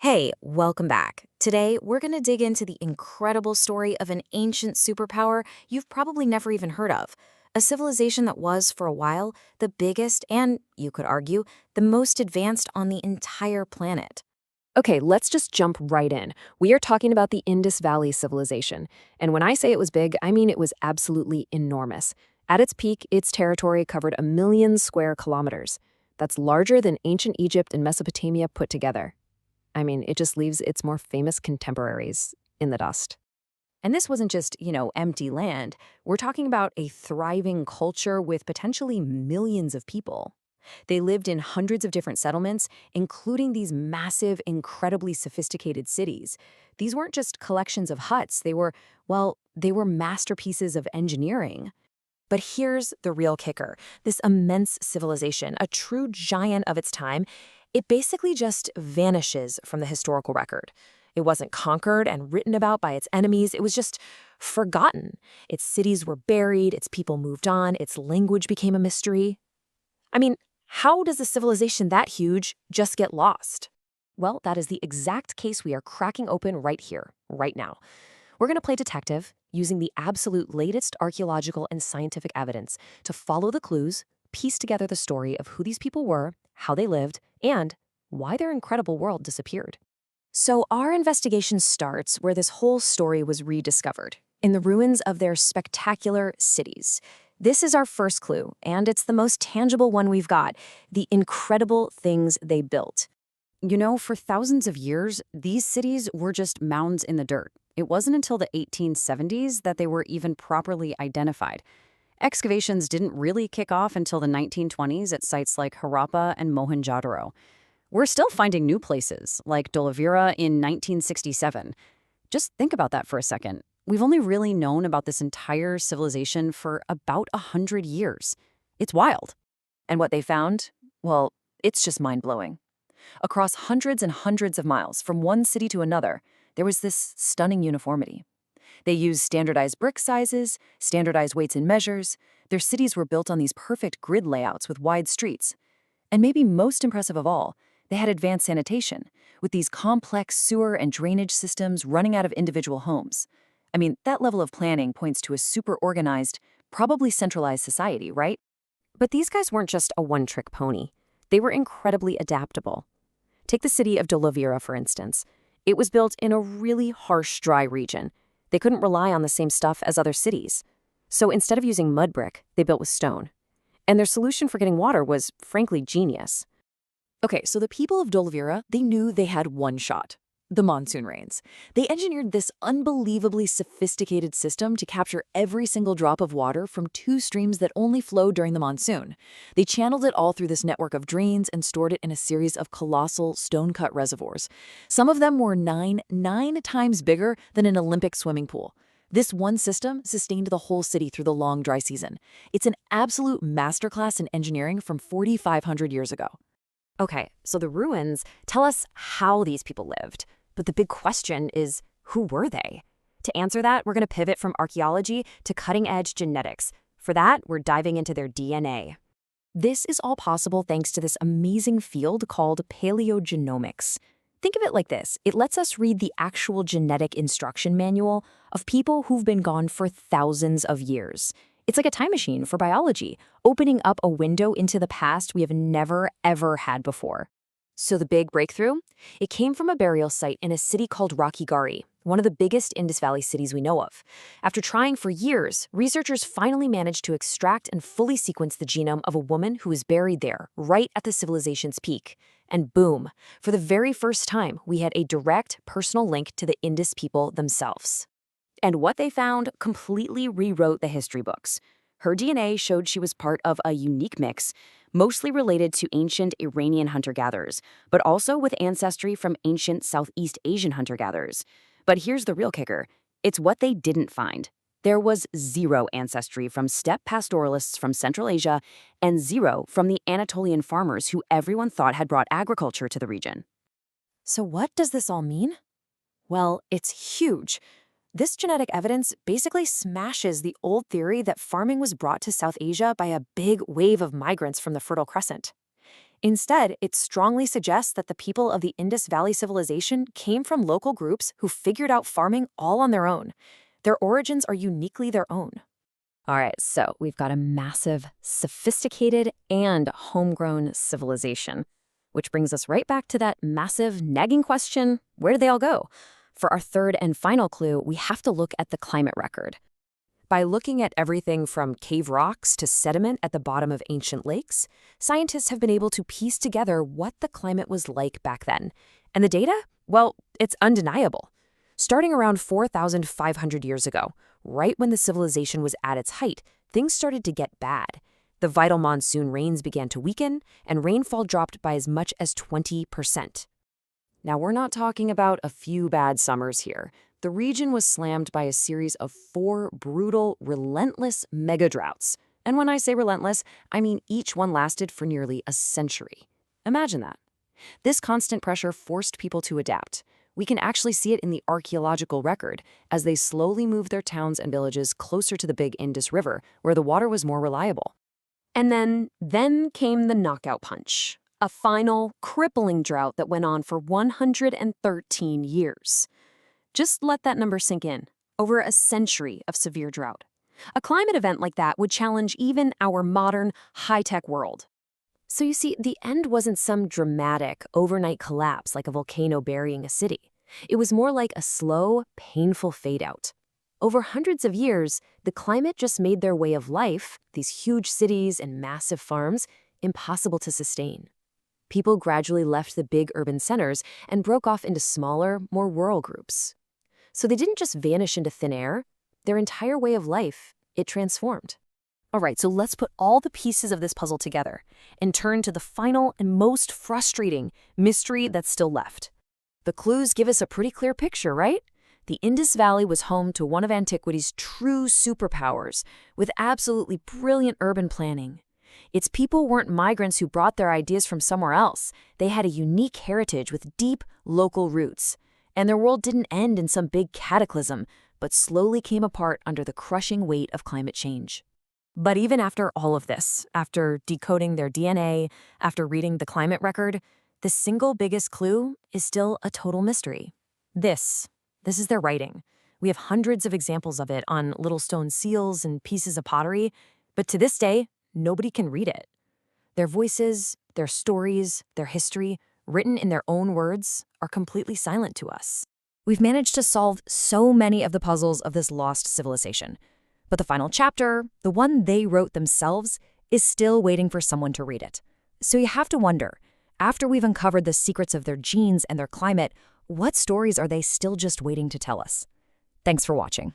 Hey, welcome back. Today, we're going to dig into the incredible story of an ancient superpower you've probably never even heard of. A civilization that was, for a while, the biggest and, you could argue, the most advanced on the entire planet. Okay, let's just jump right in. We are talking about the Indus Valley civilization. And when I say it was big, I mean it was absolutely enormous. At its peak, its territory covered 1 million square kilometers. That's larger than ancient Egypt and Mesopotamia put together. I mean, it just leaves its more famous contemporaries in the dust. And this wasn't just, empty land. We're talking about a thriving culture with potentially millions of people. They lived in hundreds of different settlements, including these massive, incredibly sophisticated cities. These weren't just collections of huts, they were masterpieces of engineering. But here's the real kicker. This immense civilization, a true giant of its time, it basically just vanishes from the historical record. It wasn't conquered and written about by its enemies, it was just forgotten. Its cities were buried, its people moved on, its language became a mystery. I mean, how does a civilization that huge just get lost? Well, that is the exact case we are cracking open right here, right now. We're going to play detective using the absolute latest archaeological and scientific evidence to follow the clues, piece together the story of who these people were, how they lived, and why their incredible world disappeared. So our investigation starts where this whole story was rediscovered, in the ruins of their spectacular cities. This is our first clue, and it's the most tangible one we've got, the incredible things they built. For thousands of years, these cities were just mounds in the dirt. It wasn't until the 1870s that they were even properly identified. Excavations didn't really kick off until the 1920s at sites like Harappa and Mohenjo-daro. We're still finding new places, like Dolavira in 1967. Just think about that for a second. We've only really known about this entire civilization for about 100 years. It's wild. And what they found? Well, it's just mind-blowing. Across hundreds and hundreds of miles from one city to another, there was this stunning uniformity. They used standardized brick sizes, standardized weights and measures. Their cities were built on these perfect grid layouts with wide streets. And maybe most impressive of all, they had advanced sanitation, with these complex sewer and drainage systems running out of individual homes. I mean, that level of planning points to a super organized, probably centralized society, right? But these guys weren't just a one-trick pony. They were incredibly adaptable. Take the city of Dolavira, for instance. It was built in a really harsh, dry region. They couldn't rely on the same stuff as other cities. So instead of using mud brick, they built with stone. And their solution for getting water was, frankly, genius. Okay, so the people of Dolavira, they knew they had one shot, the monsoon rains. They engineered this unbelievably sophisticated system to capture every single drop of water from two streams that only flowed during the monsoon. They channeled it all through this network of drains and stored it in a series of colossal stone-cut reservoirs. Some of them were nine times bigger than an Olympic swimming pool. This one system sustained the whole city through the long dry season. It's an absolute masterclass in engineering from 4,500 years ago. Okay, so the ruins tell us how these people lived. But the big question is, who were they? To answer that, we're going to pivot from archaeology to cutting-edge genetics. For that, we're diving into their DNA. This is all possible thanks to this amazing field called paleogenomics. Think of it like this. It lets us read the actual genetic instruction manual of people who've been gone for thousands of years. It's like a time machine for biology, opening up a window into the past we have never, ever had before. So the big breakthrough? It came from a burial site in a city called Rakhigarhi, one of the biggest Indus Valley cities we know of. After trying for years, researchers finally managed to extract and fully sequence the genome of a woman who was buried there, right at the civilization's peak. And boom, for the very first time, we had a direct personal link to the Indus people themselves. And what they found completely rewrote the history books. Her DNA showed she was part of a unique mix, mostly related to ancient Iranian hunter-gatherers, but also with ancestry from ancient Southeast Asian hunter-gatherers. But here's the real kicker. It's what they didn't find. There was zero ancestry from steppe pastoralists from Central Asia and zero from the Anatolian farmers who everyone thought had brought agriculture to the region. So what does this all mean? Well, it's huge. This genetic evidence basically smashes the old theory that farming was brought to South Asia by a big wave of migrants from the Fertile Crescent. Instead, it strongly suggests that the people of the Indus Valley civilization came from local groups who figured out farming all on their own. Their origins are uniquely their own. All right, so we've got a massive, sophisticated, and homegrown civilization, which brings us right back to that massive, nagging question, where did they all go? For our third and final clue, we have to look at the climate record. By looking at everything from cave rocks to sediment at the bottom of ancient lakes, scientists have been able to piece together what the climate was like back then. And the data? Well, it's undeniable. Starting around 4,500 years ago, right when the civilization was at its height, things started to get bad. The vital monsoon rains began to weaken, and rainfall dropped by as much as 20%. Now, we're not talking about a few bad summers here. The region was slammed by a series of 4 brutal, relentless mega-droughts. And when I say relentless, I mean each one lasted for nearly a century. Imagine that. This constant pressure forced people to adapt. We can actually see it in the archaeological record, as they slowly moved their towns and villages closer to the big Indus River, where the water was more reliable. And then came the knockout punch, a final, crippling drought that went on for 113 years. Just let that number sink in. Over a century of severe drought. A climate event like that would challenge even our modern, high-tech world. So you see, the end wasn't some dramatic, overnight collapse like a volcano burying a city. It was more like a slow, painful fade-out. Over hundreds of years, the climate just made their way of life, these huge cities and massive farms, impossible to sustain. People gradually left the big urban centers and broke off into smaller, more rural groups. So they didn't just vanish into thin air. Their entire way of life, it transformed. All right, so let's put all the pieces of this puzzle together and turn to the final and most frustrating mystery that's still left. The clues give us a pretty clear picture, right? The Indus Valley was home to one of antiquity's true superpowers, with absolutely brilliant urban planning. Its people weren't migrants who brought their ideas from somewhere else. They had a unique heritage with deep, local roots. And their world didn't end in some big cataclysm, but slowly came apart under the crushing weight of climate change. But even after all of this, after decoding their DNA, after reading the climate record, the single biggest clue is still a total mystery. This is their writing. We have hundreds of examples of it on little stone seals and pieces of pottery, but to this day, nobody can read it. Their voices, their stories, their history, written in their own words, are completely silent to us. We've managed to solve so many of the puzzles of this lost civilization. But the final chapter, the one they wrote themselves, is still waiting for someone to read it. So you have to wonder, after we've uncovered the secrets of their genes and their climate, what stories are they still just waiting to tell us? Thanks for watching.